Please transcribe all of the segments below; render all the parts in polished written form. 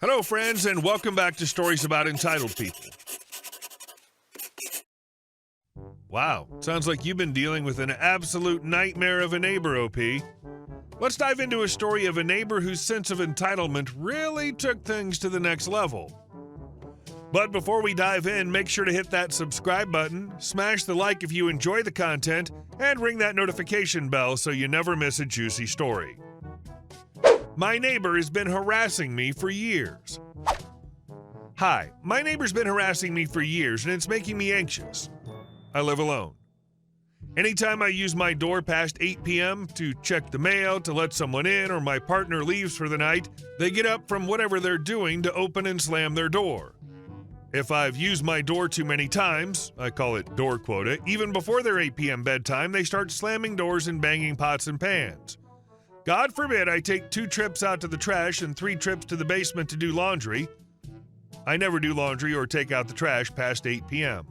Hello, friends, and welcome back to Stories About Entitled People. Wow, sounds like you've been dealing with an absolute nightmare of a neighbor, OP. Let's dive into a story of a neighbor whose sense of entitlement really took things to the next level. But before we dive in, make sure to hit that subscribe button, smash the like if you enjoy the content, and ring that notification bell so you never miss a juicy story. My neighbor has been harassing me for years. Hi, my neighbor's been harassing me for years and it's making me anxious. I live alone. Anytime I use my door past 8 p.m. to check the mail, to let someone in, or my partner leaves for the night, they get up from whatever they're doing to open and slam their door. If I've used my door too many times, I call it door quota, even before their 8 p.m. bedtime, they start slamming doors and banging pots and pans. God forbid I take 2 trips out to the trash and 3 trips to the basement to do laundry. I never do laundry or take out the trash past 8 p.m.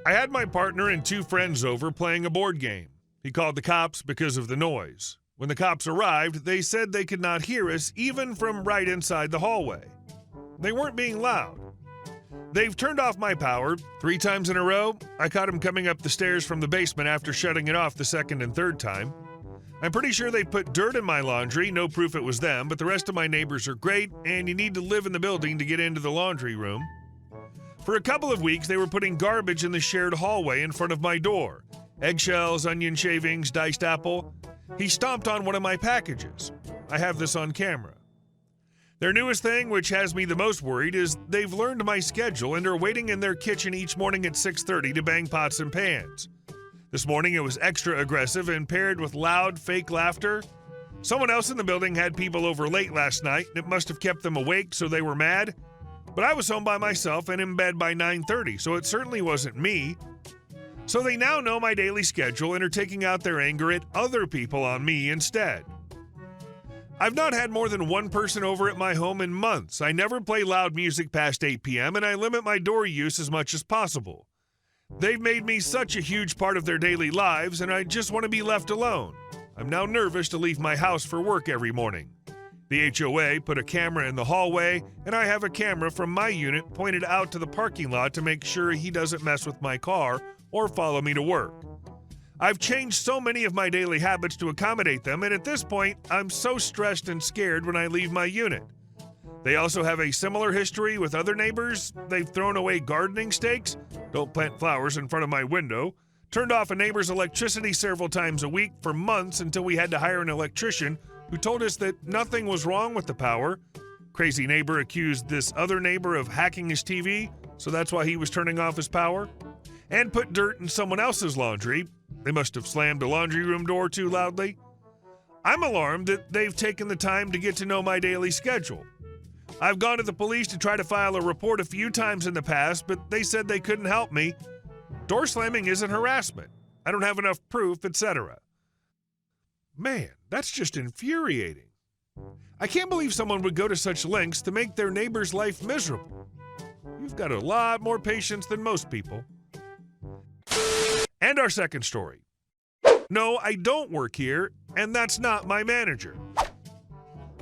I had my partner and 2 friends over playing a board game. He called the cops because of the noise. When the cops arrived, they said they could not hear us even from right inside the hallway. They weren't being loud. They've turned off my power 3 times in a row. I caught them coming up the stairs from the basement after shutting it off the second and third time. I'm pretty sure they put dirt in my laundry, no proof it was them, but the rest of my neighbors are great, and you need to live in the building to get into the laundry room. For a couple of weeks, they were putting garbage in the shared hallway in front of my door. Eggshells, onion shavings, diced apple. He stomped on one of my packages. I have this on camera. Their newest thing, which has me the most worried, is they've learned my schedule and are waiting in their kitchen each morning at 6:30 to bang pots and pans. This morning, it was extra aggressive and paired with loud, fake laughter. Someone else in the building had people over late last night, and it must have kept them awake, so they were mad. But I was home by myself and in bed by 9:30, so it certainly wasn't me. So they now know my daily schedule and are taking out their anger at other people on me instead. I've not had more than 1 person over at my home in months. I never play loud music past 8 p.m., and I limit my door use as much as possible. They've made me such a huge part of their daily lives, and I just want to be left alone. I'm now nervous to leave my house for work every morning. The HOA put a camera in the hallway, and I have a camera from my unit pointed out to the parking lot to make sure he doesn't mess with my car or follow me to work. I've changed so many of my daily habits to accommodate them, and at this point, I'm so stressed and scared when I leave my unit. They also have a similar history with other neighbors. They've thrown away gardening stakes, don't plant flowers in front of my window, turned off a neighbor's electricity several times a week for months until we had to hire an electrician who told us that nothing was wrong with the power. Crazy neighbor accused this other neighbor of hacking his TV, so that's why he was turning off his power, and put dirt in someone else's laundry. They must have slammed the laundry room door too loudly. I'm alarmed that they've taken the time to get to know my daily schedule. I've gone to the police to try to file a report a few times in the past, but they said they couldn't help me. Door slamming isn't harassment. I don't have enough proof, etc. Man, that's just infuriating. I can't believe someone would go to such lengths to make their neighbor's life miserable. You've got a lot more patience than most people. And our second story. No, I don't work here, and that's not my manager.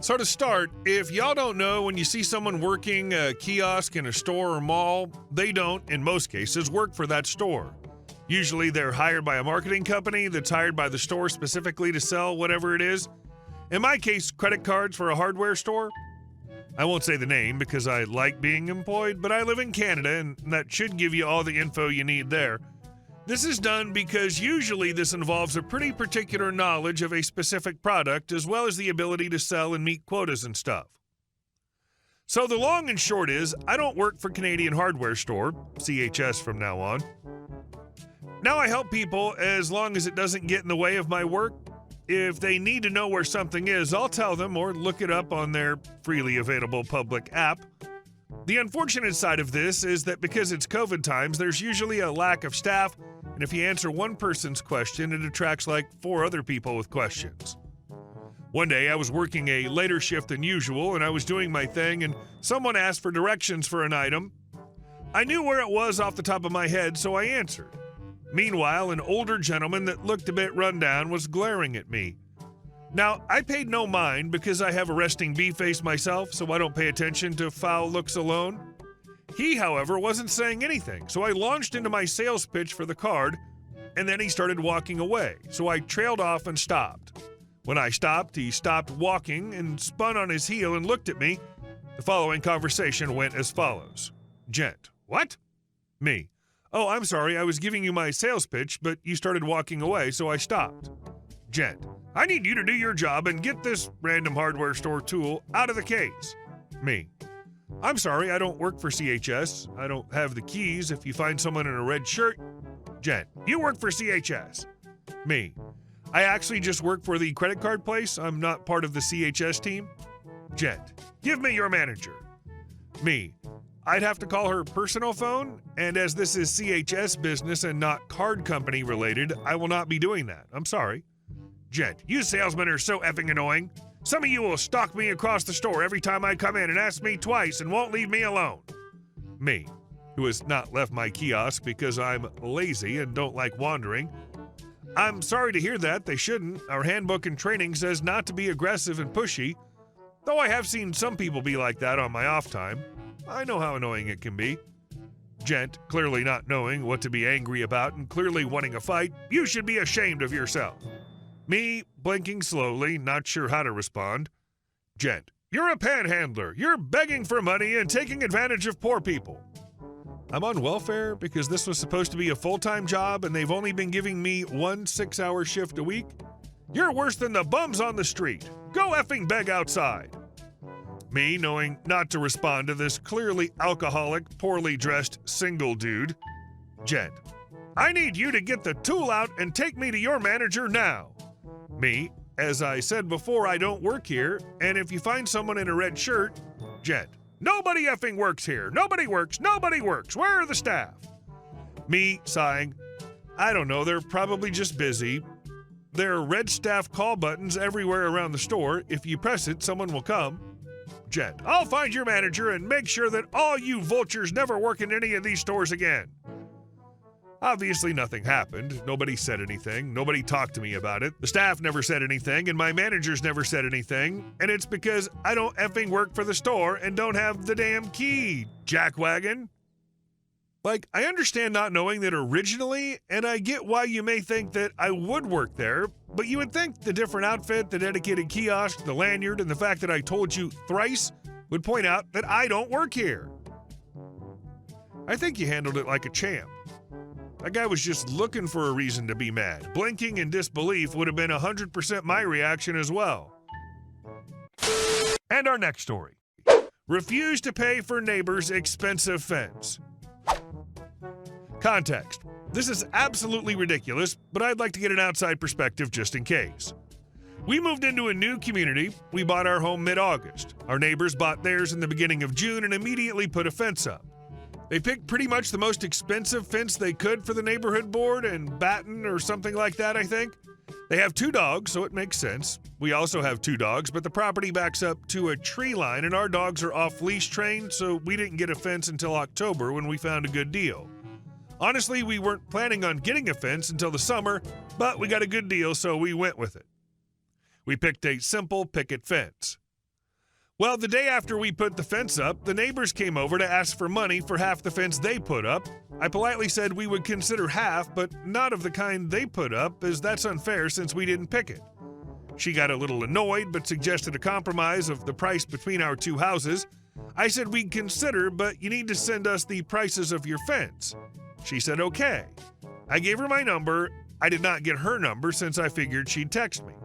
So to start, if y'all don't know, when you see someone working a kiosk in a store or mall, they don't, in most cases, work for that store. Usually they're hired by a marketing company that's hired by the store specifically to sell whatever it is. In my case, credit cards for a hardware store. I won't say the name because I like being employed, but I live in Canada and that should give you all the info you need there. This is done because usually this involves a pretty particular knowledge of a specific product as well as the ability to sell and meet quotas and stuff. So the long and short is, I don't work for Canadian Hardware Store, CHS from now on. Now I help people as long as it doesn't get in the way of my work. If they need to know where something is, I'll tell them or look it up on their freely available public app. The unfortunate side of this is that because it's COVID times, there's usually a lack of staff, and if you answer one person's question, it attracts like 4 other people with questions. One day, I was working a later shift than usual, and I was doing my thing, and someone asked for directions for an item. I knew where it was off the top of my head, so I answered. Meanwhile, an older gentleman that looked a bit run down was glaring at me. Now, I paid no mind because I have a resting bee face myself, so I don't pay attention to foul looks alone. He, however, wasn't saying anything, so I launched into my sales pitch for the card, and then he started walking away, so I trailed off and stopped. When I stopped, he stopped walking and spun on his heel and looked at me. The following conversation went as follows. Gent: What? Me: Oh, I'm sorry, I was giving you my sales pitch, but you started walking away, so I stopped. Gent: I need you to do your job and get this random hardware store tool out of the case. Me: I'm sorry, I don't work for CHS. I don't have the keys if you find someone in a red shirt. Gent: You work for CHS. Me: I actually just work for the credit card place. I'm not part of the CHS team. Gent: Give me your manager. Me: I'd have to call her personal phone, and as this is CHS business and not card company related, I will not be doing that. I'm sorry. Gent: You salesmen are so effing annoying. Some of you will stalk me across the store every time I come in and ask me twice and won't leave me alone. Me, who has not left my kiosk because I'm lazy and don't like wandering. I'm sorry to hear that. They shouldn't. Our handbook and training says not to be aggressive and pushy, though I have seen some people be like that on my off time. I know how annoying it can be. Gent, clearly not knowing what to be angry about and clearly wanting a fight. You should be ashamed of yourself. Me, blinking slowly, not sure how to respond. Gent: You're a panhandler. You're begging for money and taking advantage of poor people. I'm on welfare because this was supposed to be a full-time job and they've only been giving me 1 6-hour shift a week. You're worse than the bums on the street. Go effing beg outside. Me, knowing not to respond to this clearly alcoholic, poorly dressed, single dude. Gent: I need you to get the tool out and take me to your manager now. Me, as I said before, I don't work here, and if you find someone in a red shirt. Gent: Nobody effing works here. Nobody works. Nobody works. Where are the staff? Me, sighing: I don't know. They're probably just busy. There are red staff call buttons everywhere around the store. If you press it, someone will come. Gent: I'll find your manager and make sure that all you vultures never work in any of these stores again. Obviously, nothing happened. Nobody said anything. Nobody talked to me about it. The staff never said anything, and my managers never said anything. And it's because I don't effing work for the store and don't have the damn key, jackwagon. Like, I understand not knowing that originally, and I get why you may think that I would work there, but you would think the different outfit, the dedicated kiosk, the lanyard, and the fact that I told you thrice would point out that I don't work here. I think you handled it like a champ. That guy was just looking for a reason to be mad. Blinking in disbelief would have been 100% my reaction as well. And our next story. Refuse to pay for neighbor's expensive fence. Context. This is absolutely ridiculous, but I'd like to get an outside perspective just in case. We moved into a new community. We bought our home mid-August. Our neighbors bought theirs in the beginning of June and immediately put a fence up. They picked pretty much the most expensive fence they could for the neighborhood board and batten or something like that, I think. They have 2 dogs, so it makes sense. We also have 2 dogs, but the property backs up to a tree line and our dogs are off-leash trained, so we didn't get a fence until October when we found a good deal. Honestly, we weren't planning on getting a fence until the summer, but we got a good deal, so we went with it. We picked a simple picket fence. Well, the day after we put the fence up, the neighbors came over to ask for money for half the fence they put up. I politely said we would consider half, but not of the kind they put up, as that's unfair since we didn't pick it. She got a little annoyed, but suggested a compromise of the price between our 2 houses. I said we'd consider, but you need to send us the prices of your fence. She said okay. I gave her my number. I did not get her number since I figured she'd text me.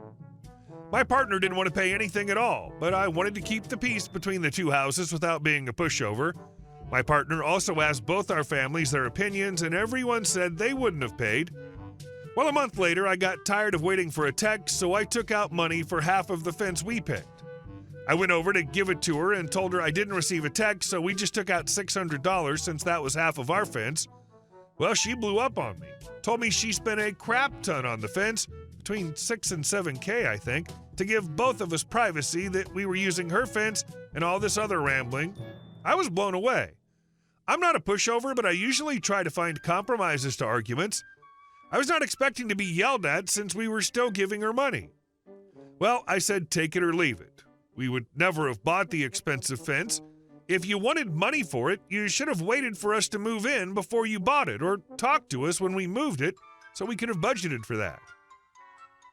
My partner didn't want to pay anything at all, but I wanted to keep the peace between the 2 houses without being a pushover. My partner also asked both our families their opinions, and everyone said they wouldn't have paid. Well, a month later, I got tired of waiting for a text, so I took out money for half of the fence we picked. I went over to give it to her and told her I didn't receive a text, so we just took out $600 since that was half of our fence. Well, she blew up on me, told me she spent a crap ton on the fence, between $6,000 and $7,000, I think, to give both of us privacy that we were using her fence and all this other rambling. I was blown away. I'm not a pushover, but I usually try to find compromises to arguments. I was not expecting to be yelled at since we were still giving her money. Well, I said take it or leave it. We would never have bought the expensive fence. If you wanted money for it, you should have waited for us to move in before you bought it, or talked to us when we moved it so we could have budgeted for that.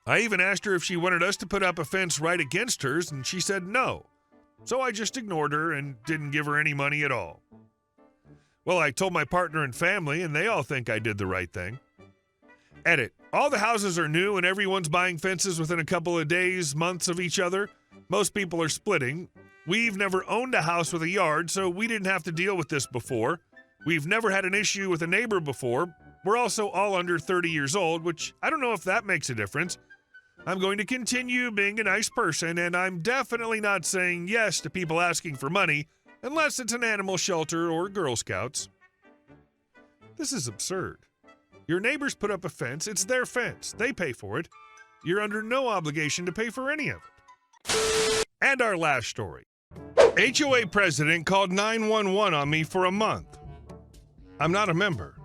I even asked her if she wanted us to put up a fence right against hers, and she said no. So I just ignored her and didn't give her any money at all. Well, I told my partner and family, and they all think I did the right thing. Edit. All the houses are new and everyone's buying fences within a couple of days, months of each other. Most people are splitting. We've never owned a house with a yard, so we didn't have to deal with this before. We've never had an issue with a neighbor before. We're also all under 30 years old, which I don't know if that makes a difference. I'm going to continue being a nice person, and I'm definitely not saying yes to people asking for money unless it's an animal shelter or Girl Scouts. This is absurd. Your neighbors put up a fence. It's their fence. They pay for it. You're under no obligation to pay for any of it. And our last story. HOA President called 911 on me for a month. I'm not a member.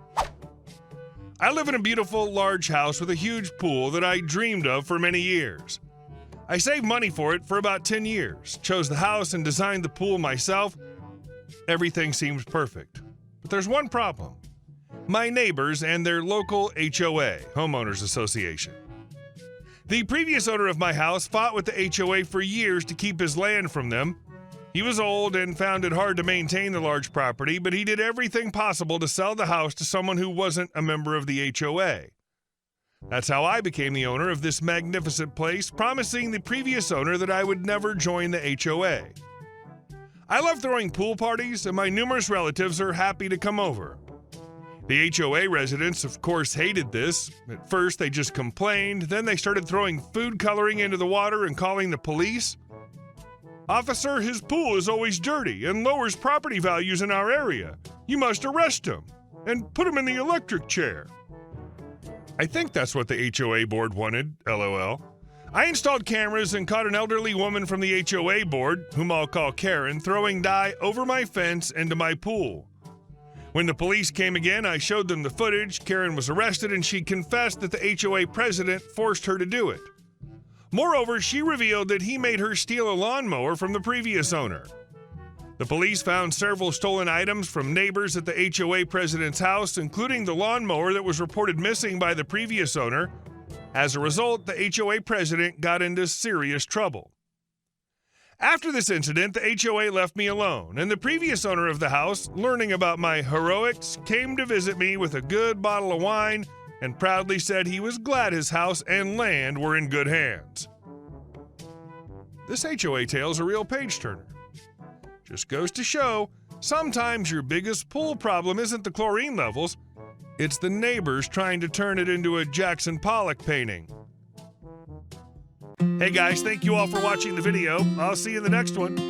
I live in a beautiful, large house with a huge pool that I dreamed of for many years. I saved money for it for about 10 years, chose the house and designed the pool myself. Everything seems perfect. But there's one problem. My neighbors and their local HOA, Homeowners Association. The previous owner of my house fought with the HOA for years to keep his land from them. He was old and found it hard to maintain the large property, but he did everything possible to sell the house to someone who wasn't a member of the HOA. That's how I became the owner of this magnificent place, promising the previous owner that I would never join the HOA. I love throwing pool parties, and my numerous relatives are happy to come over. The HOA residents, of course, hated this. At first, they just complained. Then they started throwing food coloring into the water and calling the police. Officer, his pool is always dirty and lowers property values in our area. You must arrest him and put him in the electric chair. I think that's what the HOA board wanted, LOL. I installed cameras and caught an elderly woman from the HOA board, whom I'll call Karen, throwing dye over my fence into my pool. When the police came again, I showed them the footage. Karen was arrested, and she confessed that the HOA president forced her to do it. Moreover, she revealed that he made her steal a lawnmower from the previous owner. The police found several stolen items from neighbors at the HOA president's house, including the lawnmower that was reported missing by the previous owner. As a result, the HOA president got into serious trouble. After this incident, the HOA left me alone, and the previous owner of the house, learning about my heroics, came to visit me with a good bottle of wine and proudly said he was glad his house and land were in good hands. This HOA tale's a real page-turner. Just goes to show, sometimes your biggest pool problem isn't the chlorine levels, it's the neighbors trying to turn it into a Jackson Pollock painting. Hey guys, thank you all for watching the video. I'll see you in the next one.